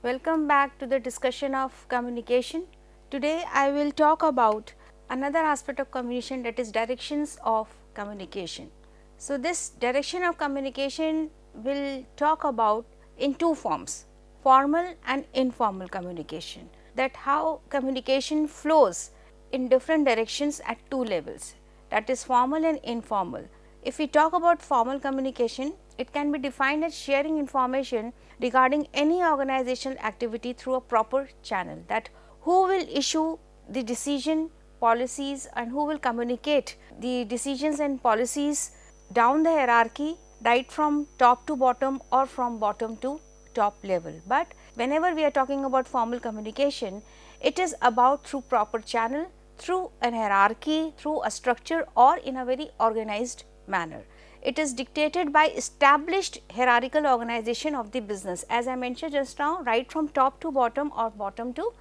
Welcome back to the discussion of communication. Today I will talk about another aspect of communication, that is directions of communication. So, this direction of communication will talk about in two forms, formal and informal communication, that how communication flows in different directions at two levels, that is formal and informal. If we talk about formal communication, it can be defined as sharing information regarding any organizational activity through a proper channel, that who will issue the decision, policies, and who will communicate the decisions and policies down the hierarchy, right from top to bottom or from bottom to top level. But whenever we are talking about formal communication, it is about through proper channel, through an hierarchy, through a structure, or in a very organized manner. It is dictated by established hierarchical organization of the business, as I mentioned just now, right from top to bottom or bottom to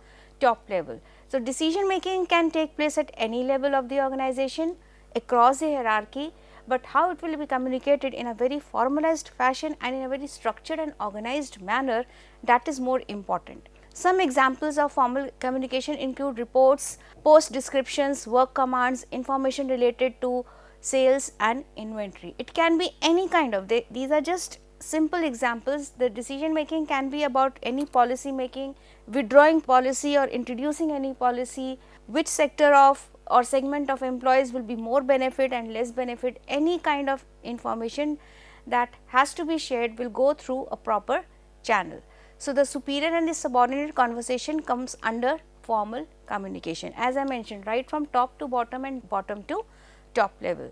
top level. So, decision making can take place at any level of the organization across the hierarchy, but how it will be communicated in a very formalized fashion and in a very structured and organized manner, that is more important. Some examples of formal communication include reports, post descriptions, work commands, information related to sales and inventory. It can be any kind of, these are just simple examples. The decision making can be about any policy making, withdrawing policy or introducing any policy, which sector of or segment of employees will be more benefit and less benefit, any kind of information that has to be shared will go through a proper channel. So, the superior and the subordinate conversation comes under formal communication, as I mentioned, right from top to bottom and bottom to top level.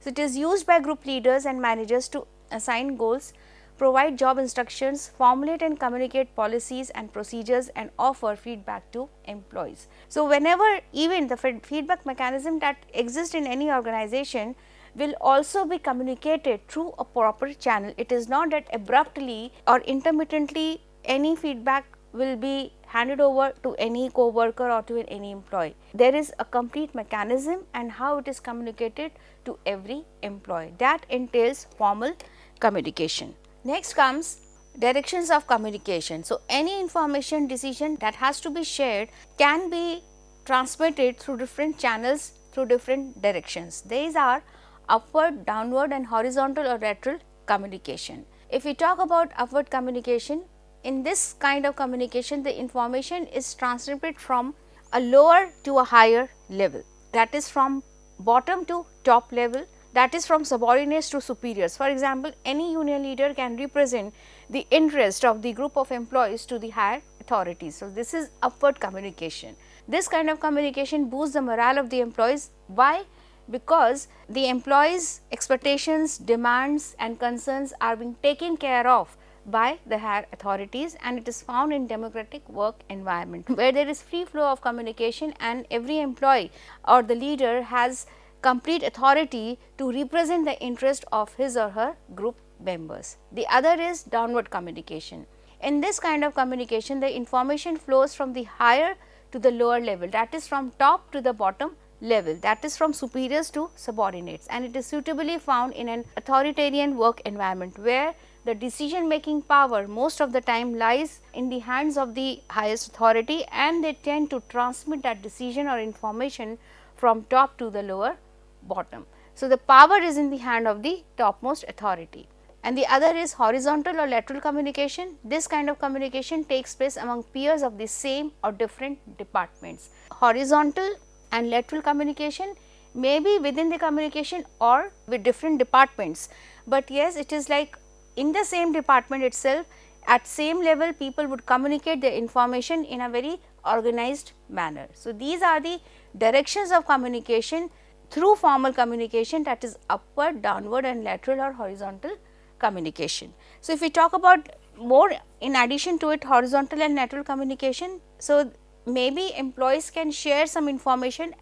So, it is used by group leaders and managers to assign goals, provide job instructions, formulate and communicate policies and procedures, and offer feedback to employees. So, whenever even the feedback mechanism that exists in any organization will also be communicated through a proper channel. It is not that abruptly or intermittently any feedback will be handed over to any co-worker or to any employee. There is a complete mechanism and how it is communicated to every employee, that entails formal communication. Next comes directions of communication. So, any information decision that has to be shared can be transmitted through different channels, through different directions. These are upward, downward, and horizontal or lateral communication. If we talk about upward communication, in this kind of communication, the information is transmitted from a lower to a higher level, that is from bottom to top level, that is from subordinates to superiors. For example, any union leader can represent the interest of the group of employees to the higher authorities. So, this is upward communication. This kind of communication boosts the morale of the employees. Why? Because the employees' expectations, demands, and concerns are being taken care of by the higher authorities, and it is found in democratic work environment where there is free flow of communication and every employee or the leader has complete authority to represent the interest of his or her group members. The other is downward communication. In this kind of communication, the information flows from the higher to the lower level, that is from top to the bottom level, that is from superiors to subordinates, and it is suitably found in an authoritarian work environment where the decision making power most of the time lies in the hands of the highest authority, and they tend to transmit that decision or information from top to the lower bottom. So, the power is in the hand of the topmost authority. And the other is horizontal or lateral communication. This kind of communication takes place among peers of the same or different departments. Horizontal and lateral communication may be within the communication or with different departments, but yes, it is like in the same department itself, at same level people would communicate their information in a very organized manner. So, these are the directions of communication through formal communication, that is upward, downward, and lateral or horizontal communication. So, if we talk about more in addition to it, horizontal and lateral communication, so maybe employees can share some information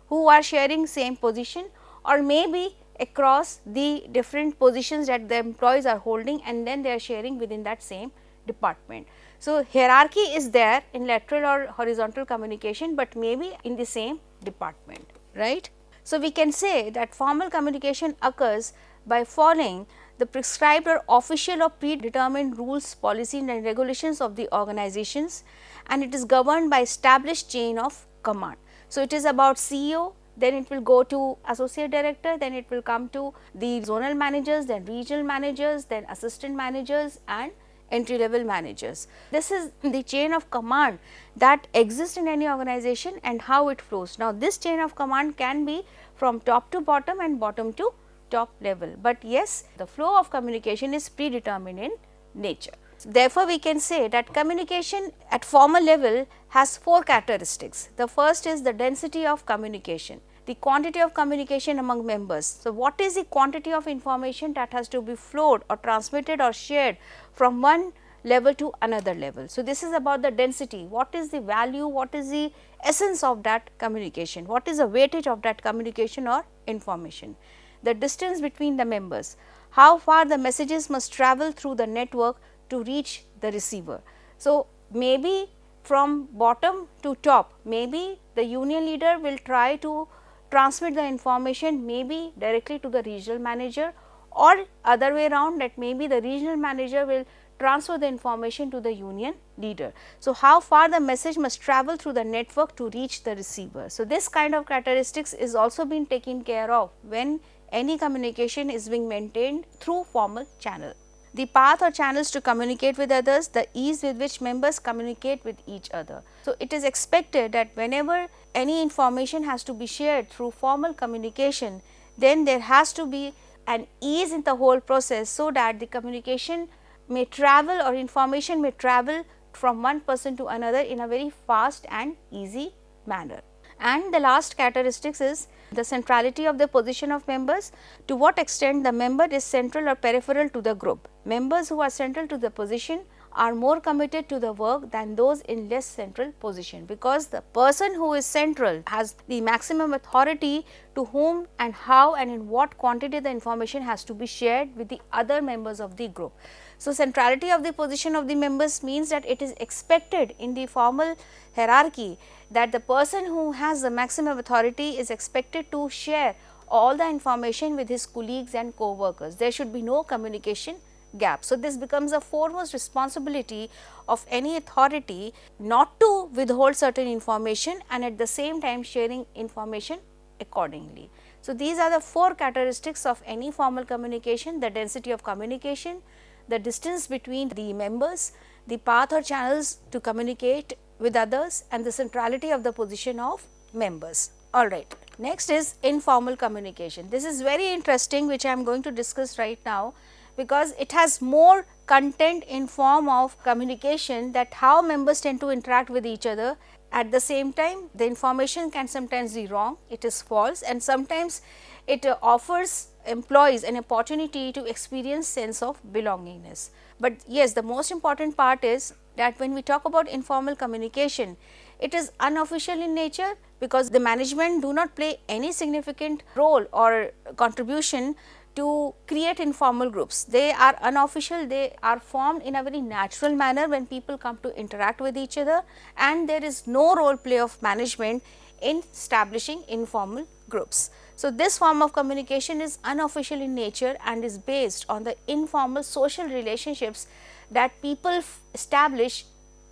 who are sharing same position, or maybe across the different positions that the employees are holding, and then they are sharing within that same department. So, hierarchy is there in lateral or horizontal communication, but maybe in the same department, right. So, we can say that formal communication occurs by following the prescribed or official or predetermined rules, policies and regulations of the organizations, and it is governed by established chain of command. So, it is about CEO, then it will go to associate director, then it will come to the zonal managers, then regional managers, then assistant managers and entry level managers. This is the chain of command that exists in any organization and how it flows. Now, this chain of command can be from top to bottom and bottom to top level, but yes, the flow of communication is predetermined in nature. Therefore, we can say that communication at formal level has 4 characteristics. The first is the density of communication, the quantity of communication among members. So, what is the quantity of information that has to be flowed or transmitted or shared from one level to another level. So, this is about the density, what is the value, what is the essence of that communication, what is the weightage of that communication or information. The distance between the members, how far the messages must travel through the network to reach the receiver. So, maybe from bottom to top, maybe the union leader will try to transmit the information maybe directly to the regional manager, or other way around, that maybe the regional manager will transfer the information to the union leader. So, how far the message must travel through the network to reach the receiver. So, this kind of characteristics is also being taken care of when any communication is being maintained through formal channel. The path or channels to communicate with others, the ease with which members communicate with each other. So, it is expected that whenever any information has to be shared through formal communication, then there has to be an ease in the whole process, so that the communication may travel or information may travel from one person to another in a very fast and easy manner. And the last characteristics is the centrality of the position of members, to what extent the member is central or peripheral to the group. Members who are central to the position are more committed to the work than those in less central position, because the person who is central has the maximum authority to whom and how and in what quantity the information has to be shared with the other members of the group. So, centrality of the position of the members means that it is expected in the formal hierarchy that the person who has the maximum authority is expected to share all the information with his colleagues and co-workers. There should be no communication gap. So, this becomes a foremost responsibility of any authority not to withhold certain information and at the same time sharing information accordingly. So, these are the 4 characteristics of any formal communication: the density of communication, the distance between the members, the path or channels to communicate with others, and the centrality of the position of members. All right. Next is informal communication. This is very interesting, which I am going to discuss right now, because it has more content in form of communication, that how members tend to interact with each other. At the same time, the information can sometimes be wrong, it is false, and sometimes it offers employees an opportunity to experience sense of belongingness. But yes, the most important part is that when we talk about informal communication, it is unofficial in nature, because the management do not play any significant role or contribution to create informal groups. They are unofficial, they are formed in a very natural manner when people come to interact with each other, and there is no role play of management in establishing informal groups. So, this form of communication is unofficial in nature and is based on the informal social relationships that people establish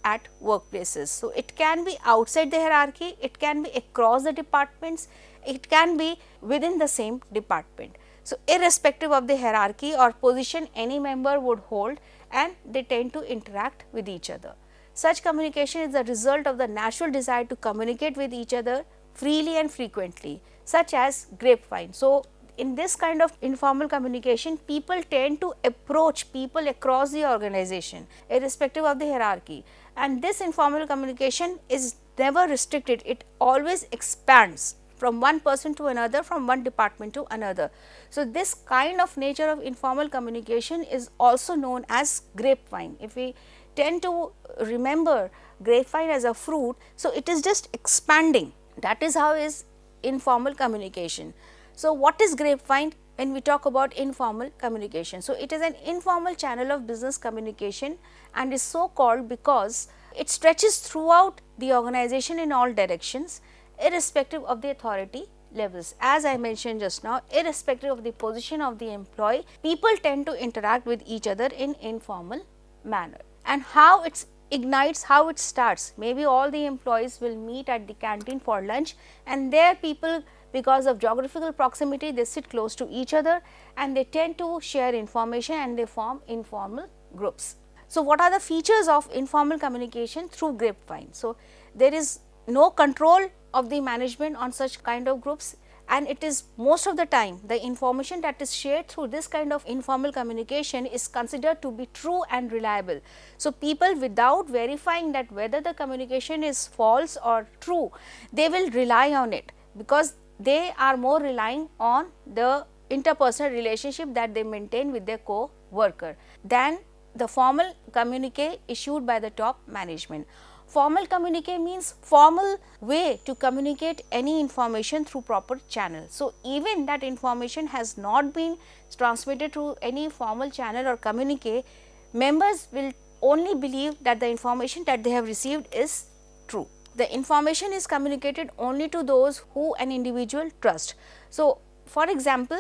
at workplaces. So, it can be outside the hierarchy, it can be across the departments, it can be within the same department. So, irrespective of the hierarchy or position any member would hold, and they tend to interact with each other. Such communication is the result of the natural desire to communicate with each other freely and frequently, such as grapevine. So, in this kind of informal communication, people tend to approach people across the organization irrespective of the hierarchy, and this informal communication is never restricted, it always expands from one person to another, from one department to another. So, this kind of nature of informal communication is also known as grapevine. If we tend to remember grapevine as a fruit, so it is just expanding, that is how is informal communication. So, what is grapevine when we talk about informal communication? So, it is an informal channel of business communication and is so called because it stretches throughout the organization in all directions irrespective of the authority levels. As I mentioned just now, irrespective of the position of the employee, people tend to interact with each other in informal manner. And how it ignites, how it starts, maybe all the employees will meet at the canteen for lunch, and there people, because of geographical proximity, they sit close to each other and they tend to share information and they form informal groups. So, what are the features of informal communication through grapevine? So, there is no control of the management on such kind of groups, and it is most of the time the information that is shared through this kind of informal communication is considered to be true and reliable. So, people, without verifying that whether the communication is false or true, they will rely on it, because they are more relying on the interpersonal relationship that they maintain with their co-worker than the formal communique issued by the top management. Formal communique means formal way to communicate any information through proper channel. So, even that information has not been transmitted through any formal channel or communique, members will only believe that the information that they have received is true. The information is communicated only to those who an individual trusts. So, for example,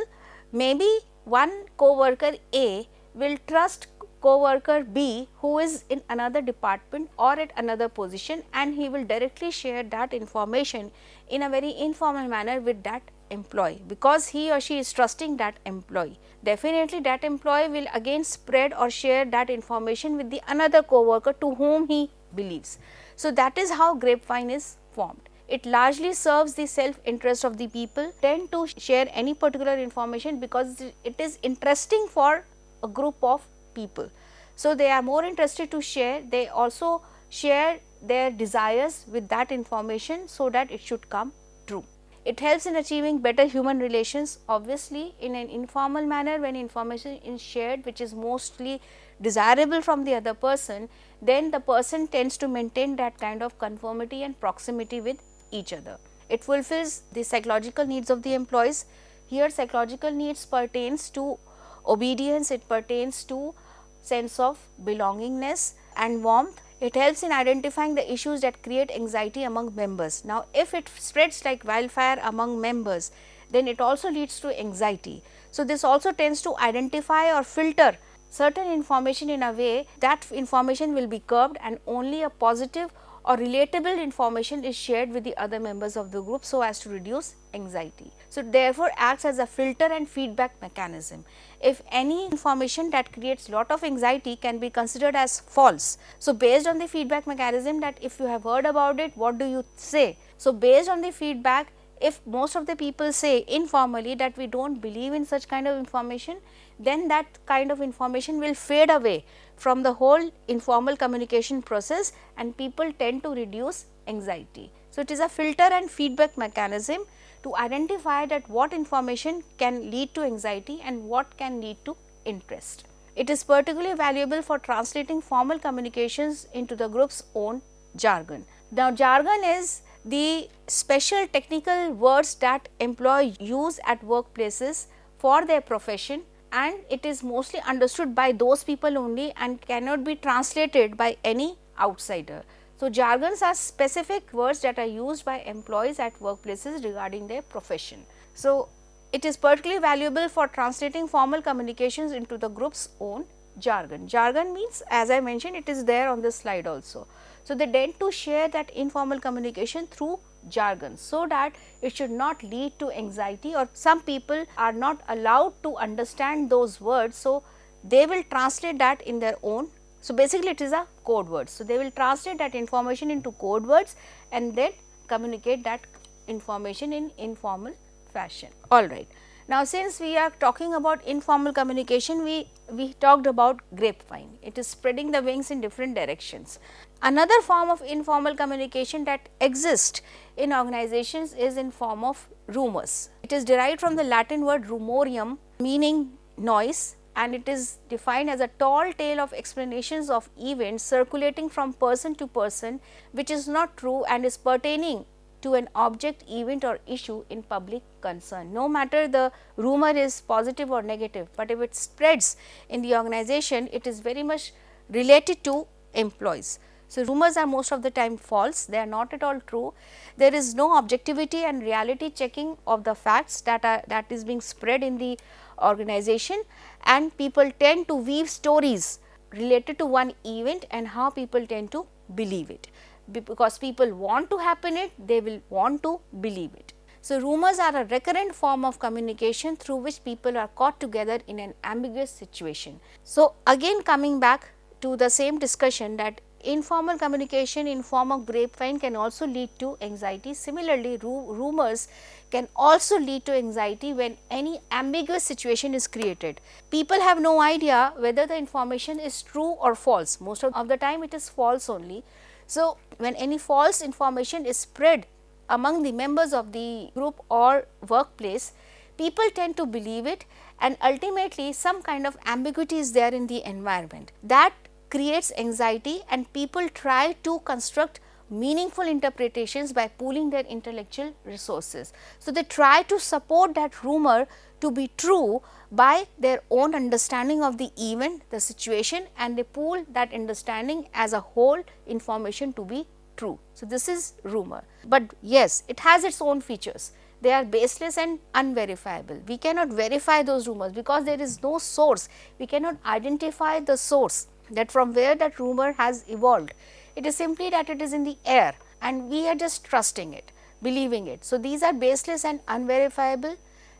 maybe one co-worker A will trust co-worker B who is in another department or at another position, and he will directly share that information in a very informal manner with that employee, because he or she is trusting that employee. Definitely that employee will again spread or share that information with the another co-worker to whom he believes. So, that is how grapevine is formed. It largely serves the self interest of the people, tend to share any particular information because it is interesting for a group of people. So, they are more interested to share, they also share their desires with that information so that it should come true. It helps in achieving better human relations. Obviously, in an informal manner, when information is shared which is mostly desirable from the other person, then the person tends to maintain that kind of conformity and proximity with each other. It fulfills the psychological needs of the employees. Here psychological needs pertains to obedience, it pertains to sense of belongingness and warmth. It helps in identifying the issues that create anxiety among members. Now, if it spreads like wildfire among members, then it also leads to anxiety. So, this also tends to identify or filter certain information in a way that information will be curbed and only a positive or relatable information is shared with the other members of the group so as to reduce anxiety. So, therefore, acts as a filter and feedback mechanism. If any information that creates lot of anxiety can be considered as false. So, based on the feedback mechanism, that if you have heard about it, what do you say? So, based on the feedback, if most of the people say informally that we do not believe in such kind of information, then that kind of information will fade away from the whole informal communication process and people tend to reduce anxiety. So, it is a filter and feedback mechanism to identify that what information can lead to anxiety and what can lead to interest. It is particularly valuable for translating formal communications into the group's own jargon. Now, jargon is the special technical words that employees use at workplaces for their profession, and it is mostly understood by those people only and cannot be translated by any outsider. So, jargons are specific words that are used by employees at workplaces regarding their profession. So, it is particularly valuable for translating formal communications into the group's own jargon. Jargon means, as I mentioned, it is there on this slide also. So, they tend to share that informal communication through jargon, so that it should not lead to anxiety, or some people are not allowed to understand those words. So, they will translate that in their own. So, basically it is a code word. So, they will translate that information into code words and then communicate that information in informal fashion. All right. Now, since we are talking about informal communication, we talked about grapevine. It is spreading the wings in different directions. Another form of informal communication that exists in organizations is in form of rumors. It is derived from the Latin word rumorium, meaning noise, and it is defined as a tall tale of explanations of events circulating from person to person, which is not true and is pertaining to an object, event or issue in public concern. No matter the rumor is positive or negative, but if it spreads in the organization, it is very much related to employees. So, rumors are most of the time false, they are not at all true. There is no objectivity and reality checking of the facts that is being spread in the organization, and people tend to weave stories related to one event and how people tend to believe it, because people want to happen it, they will want to believe it. So, rumors are a recurrent form of communication through which people are caught together in an ambiguous situation. So, again coming back to the same discussion that informal communication in form of grapevine can also lead to anxiety. Similarly, rumors can also lead to anxiety when any ambiguous situation is created. People have no idea whether the information is true or false. Most of the time it is false only. So, when any false information is spread among the members of the group or workplace, people tend to believe it, and ultimately some kind of ambiguity is there in the environment. That creates anxiety, and people try to construct meaningful interpretations by pooling their intellectual resources. So, they try to support that rumor to be true by their own understanding of the event, the situation, and they pool that understanding as a whole information to be true. So, this is rumor, but yes, it has its own features. They are baseless and unverifiable. We cannot verify those rumors because there is no source. We cannot identify the source, that from where that rumor has evolved. It is simply that it is in the air and we are just trusting it, believing it. So, these are baseless and unverifiable.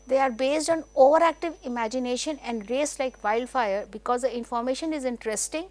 They are based on overactive imagination and race like wildfire because the information is interesting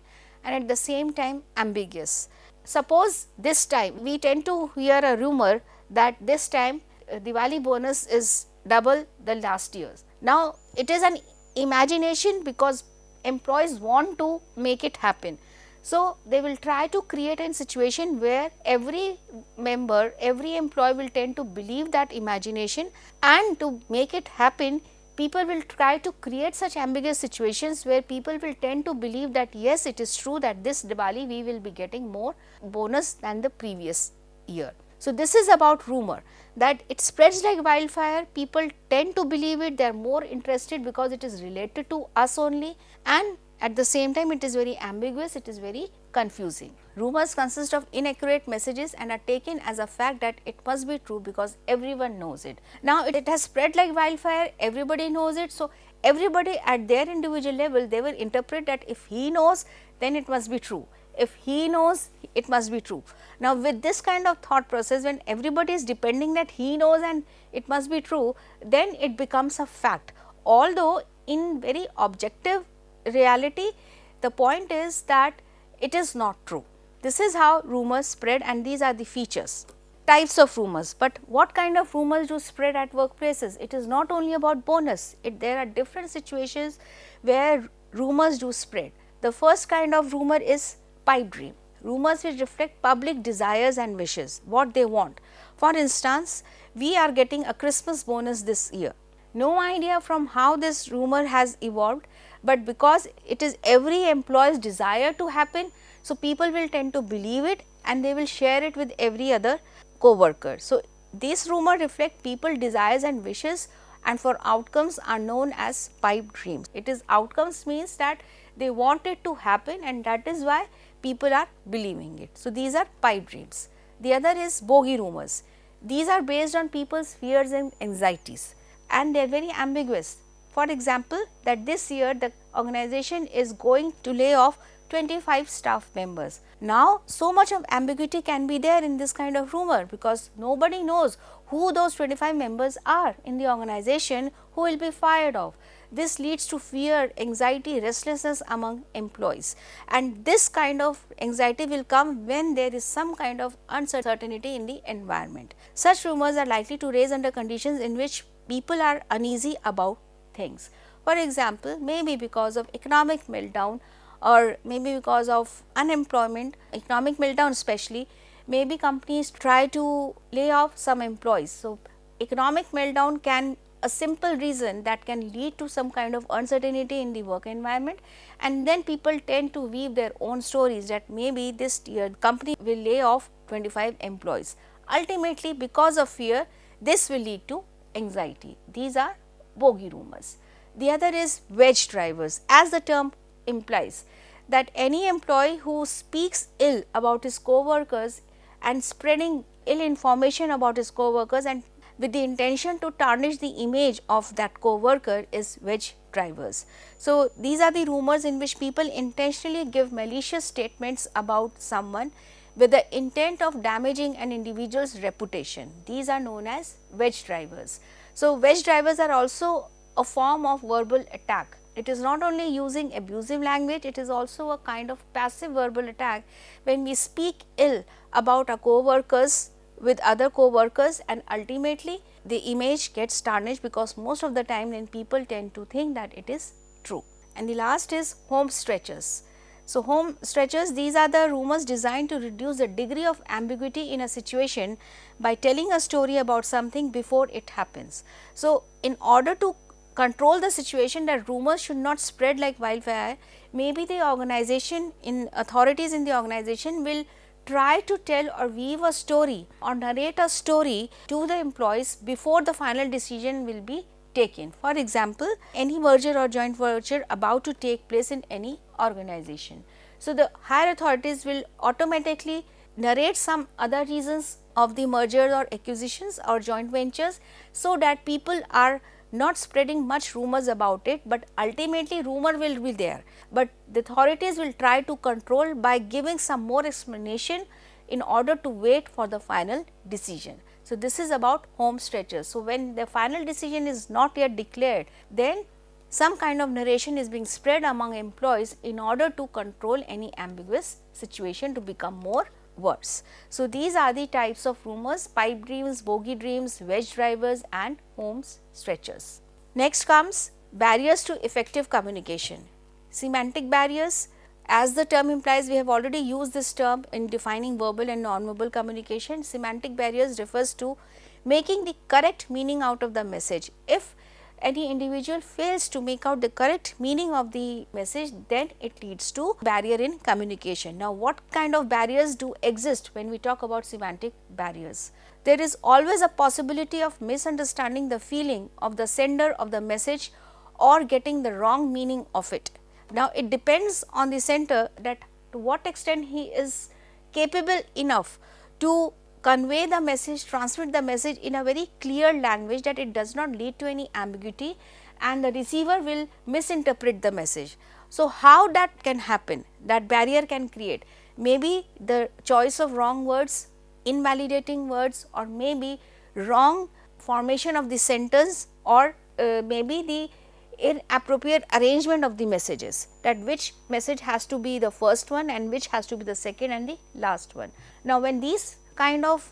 and at the same time ambiguous. Suppose this time we tend to hear a rumor that this time Diwali bonus is double the last year's. Now, it is an imagination because employees want to make it happen. So, they will try to create a situation where every member, every employee will tend to believe that imagination, and to make it happen, people will try to create such ambiguous situations where people will tend to believe that yes, it is true that this Diwali we will be getting more bonus than the previous year. So, this is about rumor, that it spreads like wildfire, people tend to believe it, they are more interested because it is related to us only, and at the same time it is very ambiguous, it is very confusing. Rumors consist of inaccurate messages and are taken as a fact that it must be true because everyone knows it. Now, it has spread like wildfire, everybody knows it. So, everybody at their individual level, they will interpret that if he knows, then it must be true. If he knows, it must be true. Now, with this kind of thought process, when everybody is depending that he knows and it must be true, then it becomes a fact. Although, in very objective reality, the point is that it is not true. This is how rumors spread, and these are the features. Types of rumors, but what kind of rumors do spread at workplaces? It is not only about bonus, there are different situations where rumors do spread. The first kind of rumor is pipe dream. Rumors which reflect public desires and wishes, what they want. For instance, we are getting a Christmas bonus this year. No idea from how this rumor has evolved, but because it is every employee's desire to happen, so people will tend to believe it and they will share it with every other co-worker. So, this rumor reflect people's desires and wishes, and for outcomes are known as pipe dreams. It is outcomes means that they want it to happen, and that is why people are believing it. So, these are pipe dreams. The other is bogey rumors. These are based on people's fears and anxieties, and they are very ambiguous. For example, that this year the organization is going to lay off 25 staff members. Now, so much of ambiguity can be there in this kind of rumor because nobody knows who those 25 members are in the organization who will be fired off. This leads to fear, anxiety, restlessness among employees, and this kind of anxiety will come when there is some kind of uncertainty in the environment. Such rumors are likely to raise under conditions in which people are uneasy about things. For example, maybe because of economic meltdown, or maybe because of unemployment, economic meltdown especially, maybe companies try to lay off some employees. So, economic meltdown can a simple reason that can lead to some kind of uncertainty in the work environment, and then people tend to weave their own stories that maybe this year company will lay off 25 employees. Ultimately, because of fear, this will lead to anxiety. These are bogey rumors. The other is wedge drivers, as the term implies. that any employee who speaks ill about his co-workers and spreading ill information about his co-workers and with the intention to tarnish the image of that co-worker is wage drivers. So, these are the rumors in which people intentionally give malicious statements about someone with the intent of damaging an individual's reputation. These are known as wage drivers. So, wage drivers are also a form of verbal attack. It is not only using abusive language, it is also a kind of passive verbal attack when we speak ill about our co-workers with other co-workers, and ultimately the image gets tarnished, because most of the time then people tend to think that it is true. And the last is home stretchers. So, home stretchers, these are the rumors designed to reduce the degree of ambiguity in a situation by telling a story about something before it happens. So, in order to control the situation that rumors should not spread like wildfire, maybe the organization authorities in the organization will try to tell or weave a story or narrate a story to the employees before the final decision will be taken. For example, any merger or joint venture about to take place in any organization. So, the higher authorities will automatically narrate some other reasons of the merger or acquisitions or joint ventures, so that people are not spreading much rumors about it, but ultimately rumor will be there, but the authorities will try to control by giving some more explanation in order to wait for the final decision. So, this is about home stretchers. So, when the final decision is not yet declared, then some kind of narration is being spread among employees in order to control any ambiguous situation to become more worse. So, these are the types of rumors: pipe dreams, bogey dreams, wedge drivers and home stretchers. Next comes barriers to effective communication. Semantic barriers, as the term implies, we have already used this term in defining verbal and non-verbal communication. Semantic barriers refers to making the correct meaning out of the message. If any individual fails to make out the correct meaning of the message, then it leads to barrier in communication. Now, what kind of barriers do exist when we talk about semantic barriers? There is always a possibility of misunderstanding the feeling of the sender of the message or getting the wrong meaning of it. Now, it depends on the sender that to what extent he is capable enough to convey the message, transmit the message in a very clear language that it does not lead to any ambiguity and the receiver will misinterpret the message. So, how that can happen, that barrier can create? Maybe the choice of wrong words, invalidating words, or maybe wrong formation of the sentence, or maybe the inappropriate arrangement of the messages, that which message has to be the first one and which has to be the second and the last one. Now, when these kind of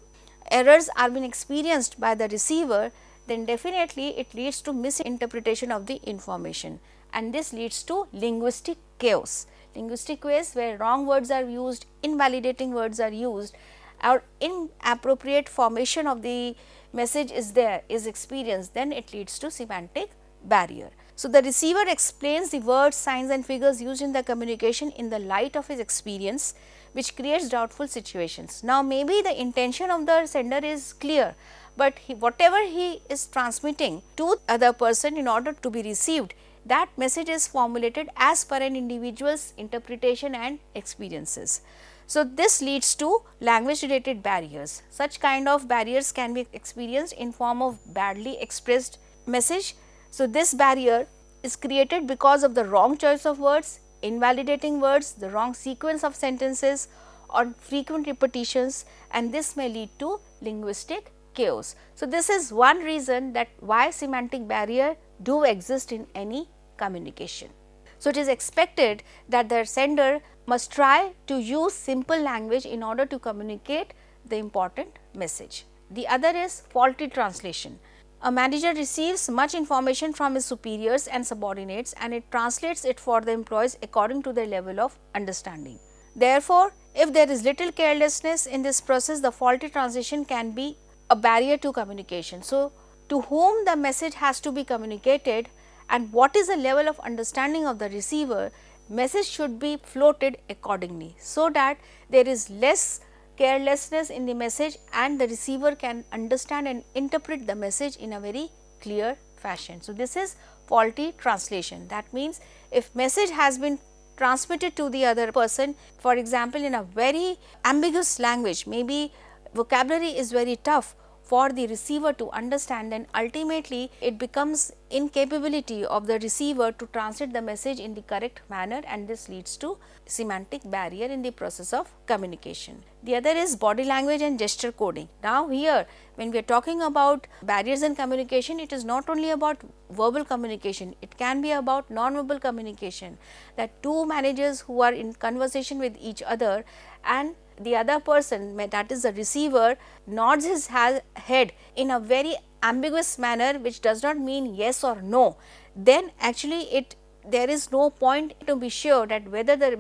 errors are being experienced by the receiver, then definitely it leads to misinterpretation of the information, and this leads to linguistic chaos. Linguistic chaos where wrong words are used, invalidating words are used, or inappropriate formation of the message is experienced, then it leads to semantic barrier. So, the receiver explains the words, signs and figures used in the communication in the light of his experience, which creates doubtful situations. Now, maybe the intention of the sender is clear, but whatever he is transmitting to other person in order to be received, that message is formulated as per an individual's interpretation and experiences. So, this leads to language related barriers. Such kind of barriers can be experienced in form of badly expressed message. So, this barrier is created because of the wrong choice of words, invalidating words, the wrong sequence of sentences or frequent repetitions, and this may lead to linguistic chaos. So, this is one reason that why semantic barrier do exist in any communication. So, it is expected that the sender must try to use simple language in order to communicate the important message. The other is faulty translation. A manager receives much information from his superiors and subordinates, and it translates it for the employees according to their level of understanding. Therefore, if there is little carelessness in this process, the faulty translation can be a barrier to communication. So, to whom the message has to be communicated and what is the level of understanding of the receiver, message should be floated accordingly, so that there is less carelessness in the message and the receiver can understand and interpret the message in a very clear fashion. So, this is faulty translation. That means, if message has been transmit it to the other person, for example, in a very ambiguous language, maybe vocabulary is very tough for the receiver to understand, then ultimately it becomes incapability of the receiver to translate the message in the correct manner, and this leads to semantic barrier in the process of communication. The other is body language and gesture coding. Now here, when we are talking about barriers in communication, it is not only about verbal communication, it can be about non-verbal communication, that two managers who are in conversation with each other and the other person, that is the receiver, nods his head in a very ambiguous manner, which does not mean yes or no, then actually there is no point to be sure that whether the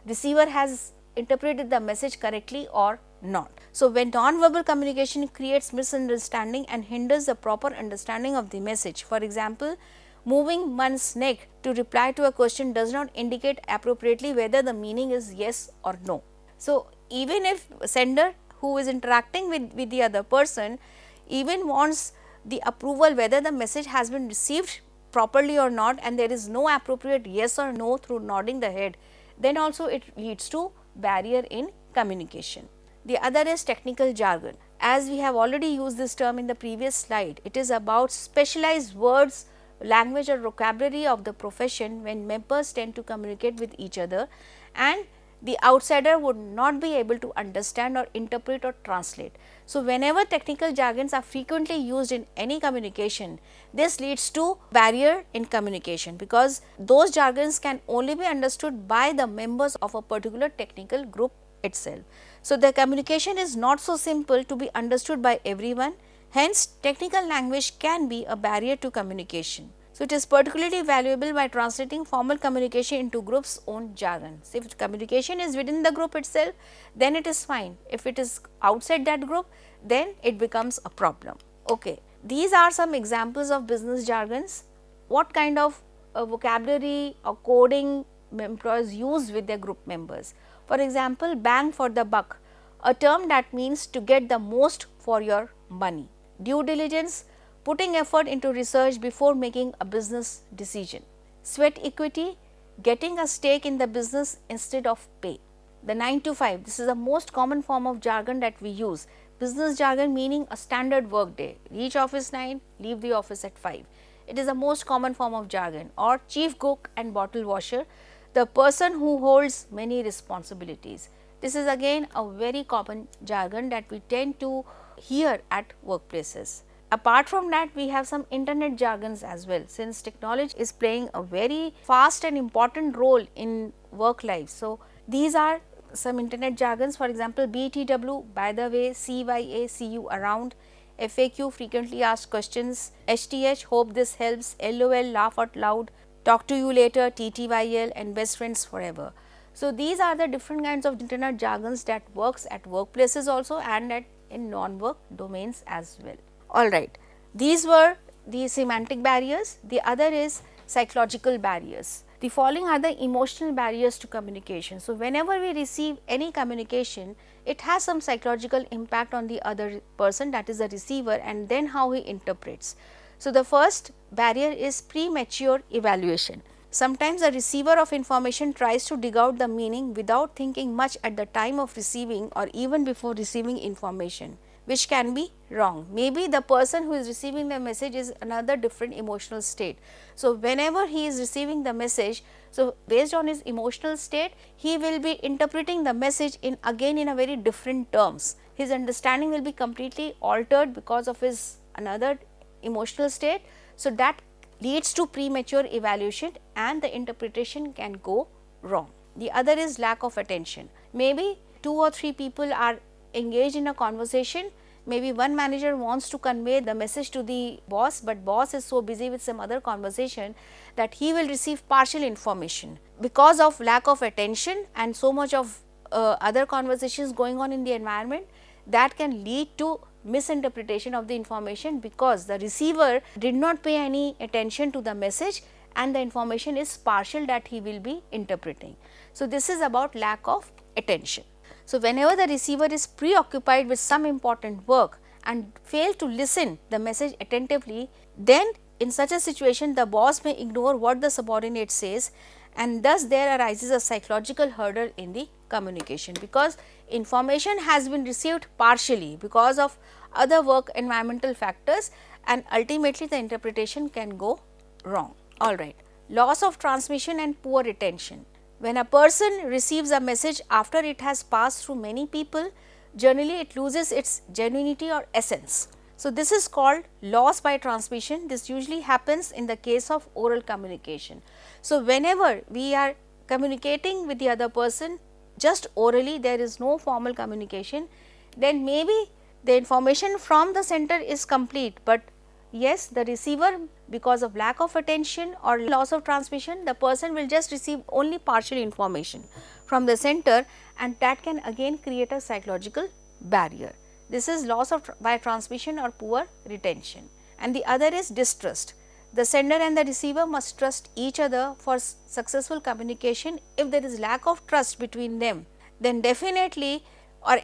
receiver has interpreted the message correctly or not. So, when non-verbal communication creates misunderstanding and hinders the proper understanding of the message. For example, moving one's neck to reply to a question does not indicate appropriately whether the meaning is yes or no. So, even if sender who is interacting with the other person even wants the approval whether the message has been received properly or not, and there is no appropriate yes or no through nodding the head, then also it leads to barrier in communication. The other is technical jargon. As we have already used this term in the previous slide, it is about specialized words, language or vocabulary of the profession when members tend to communicate with each other and the outsider would not be able to understand or interpret or translate. So, whenever technical jargons are frequently used in any communication, this leads to barrier in communication, because those jargons can only be understood by the members of a particular technical group itself. So, the communication is not so simple to be understood by everyone, hence technical language can be a barrier to communication. So, it is particularly valuable by translating formal communication into group's own jargon. So, if communication is within the group itself, then it is fine. If it is outside that group, then it becomes a problem. Okay. These are some examples of business jargons. What kind of vocabulary or coding employees use with their group members? For example, bang for the buck, a term that means to get the most for your money. Due diligence, putting effort into research before making a business decision. Sweat equity, getting a stake in the business instead of pay. The 9 to 5, this is the most common form of jargon that we use. Business jargon meaning a standard work day, reach office 9, leave the office at 5. It is the most common form of jargon. Or chief cook and bottle washer, the person who holds many responsibilities. This is again a very common jargon that we tend to hear at workplaces. Apart from that, we have some internet jargons as well, since technology is playing a very fast and important role in work life. So, these are some internet jargons, for example, BTW, by the way, CYA, see you around, FAQ, frequently asked questions, HTH, hope this helps, LOL, laugh out loud, talk to you later, TTYL, and best friends forever. So, these are the different kinds of internet jargons that works at workplaces also and in non-work domains as well. Alright, these were the semantic barriers. The other is psychological barriers. The following are the emotional barriers to communication. So, whenever we receive any communication, it has some psychological impact on the other person, that is the receiver, and then how he interprets. So, the first barrier is premature evaluation. Sometimes the receiver of information tries to dig out the meaning without thinking much at the time of receiving or even before receiving information, which can be wrong. Maybe the person who is receiving the message is another different emotional state. So, whenever he is receiving the message, so based on his emotional state, he will be interpreting the message in a very different terms. His understanding will be completely altered because of his another emotional state. So, that leads to premature evaluation and the interpretation can go wrong. The other is lack of attention. Maybe 2 or 3 people are engaged in a conversation, maybe one manager wants to convey the message to the boss, but boss is so busy with some other conversation that he will receive partial information. Because of lack of attention and so much of other conversations going on in the environment, that can lead to misinterpretation of the information, because the receiver did not pay any attention to the message and the information is partial that he will be interpreting. So, this is about lack of attention. So, whenever the receiver is preoccupied with some important work and fail to listen the message attentively, then in such a situation the boss may ignore what the subordinate says and thus there arises a psychological hurdle in the communication, because information has been received partially because of other work environmental factors, and ultimately the interpretation can go wrong. Alright, loss of transmission and poor retention. When a person receives a message after it has passed through many people, generally it loses its genuinity or essence. So, this is called loss by transmission. This usually happens in the case of oral communication. So, whenever we are communicating with the other person just orally, there is no formal communication, then maybe the information from the center is complete, but yes, the receiver, because of lack of attention or loss of transmission, the person will just receive only partial information from the center, and that can again create a psychological barrier. This is loss of by transmission or poor retention. And the other is distrust. The sender and the receiver must trust each other for successful communication. If there is lack of trust between them, then definitely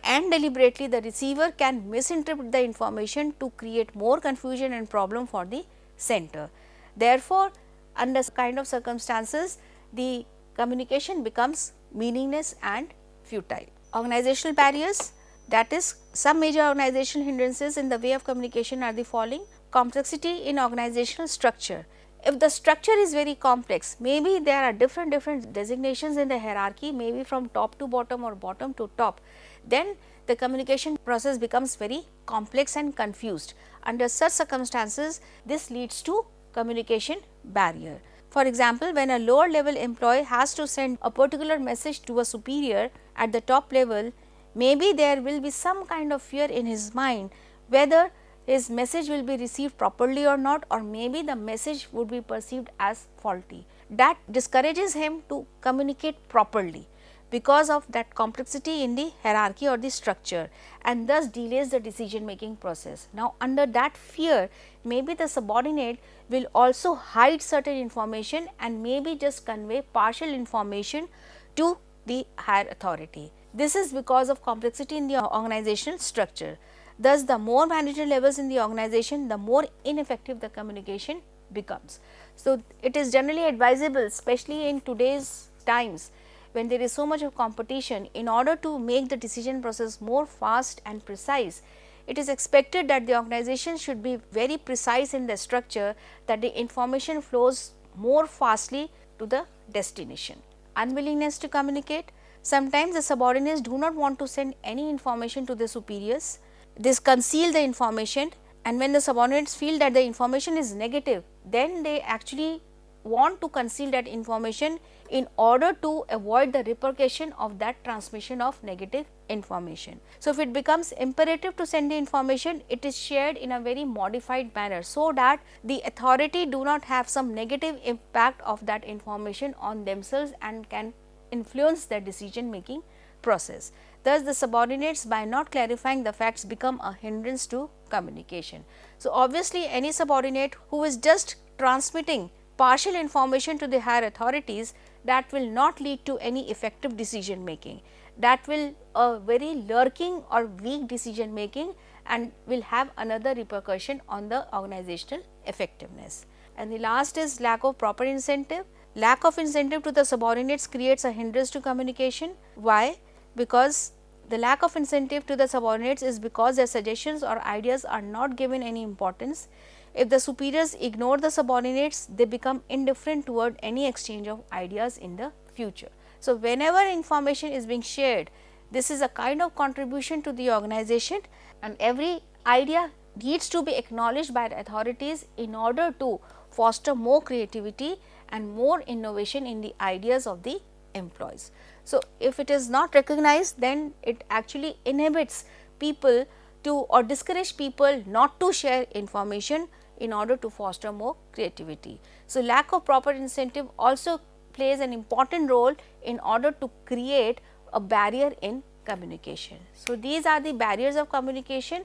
and deliberately the receiver can misinterpret the information to create more confusion and problem for the sender. Therefore, under kind of circumstances, the communication becomes meaningless and futile. Organizational barriers, that is, some major organizational hindrances in the way of communication are the following: complexity in organizational structure. If the structure is very complex, maybe there are different designations in the hierarchy, maybe from top to bottom or bottom to top, then the communication process becomes very complex and confused. Under such circumstances, this leads to communication barrier. For example, when a lower level employee has to send a particular message to a superior at the top level, maybe there will be some kind of fear in his mind whether his message will be received properly or not, or maybe the message would be perceived as faulty. That discourages him to communicate properly because of that complexity in the hierarchy or the structure, and thus delays the decision making process. Now, under that fear, maybe the subordinate will also hide certain information and maybe just convey partial information to the higher authority. This is because of complexity in the organizational structure. Thus, the more managerial levels in the organization, the more ineffective the communication becomes. So, it is generally advisable, especially in today's times when there is so much of competition, in order to make the decision process more fast and precise, it is expected that the organization should be very precise in the structure, that the information flows more fastly to the destination. Unwillingness to communicate. Sometimes the subordinates do not want to send any information to the superiors. This conceal the information, and when the subordinates feel that the information is negative, then they actually want to conceal that information in order to avoid the repercussion of that transmission of negative information. So, if it becomes imperative to send the information, it is shared in a very modified manner, so that the authority do not have some negative impact of that information on themselves and can influence their decision making process. Thus, the subordinates, by not clarifying the facts, become a hindrance to communication. So, obviously, any subordinate who is just transmitting partial information to the higher authorities, that will not lead to any effective decision making. That will a very lurking or weak decision making, and will have another repercussion on the organizational effectiveness. And the last is lack of proper incentive. Lack of incentive to the subordinates creates a hindrance to communication. Why? Because the lack of incentive to the subordinates is because their suggestions or ideas are not given any importance. If the superiors ignore the subordinates, they become indifferent toward any exchange of ideas in the future. So, whenever information is being shared, this is a kind of contribution to the organization, and every idea needs to be acknowledged by the authorities in order to foster more creativity and more innovation in the ideas of the employees. So, if it is not recognized, then it actually inhibits people to, or discourage people not to share information in order to foster more creativity. So, lack of proper incentive also plays an important role in order to create a barrier in communication. So, these are the barriers of communication,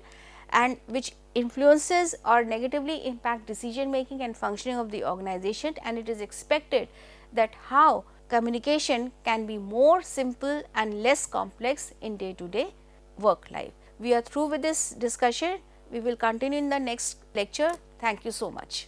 and which influences or negatively impact decision making and functioning of the organization, and it is expected that how communication can be more simple and less complex in day to day work life. We are through with this discussion. We will continue in the next lecture. Thank you so much.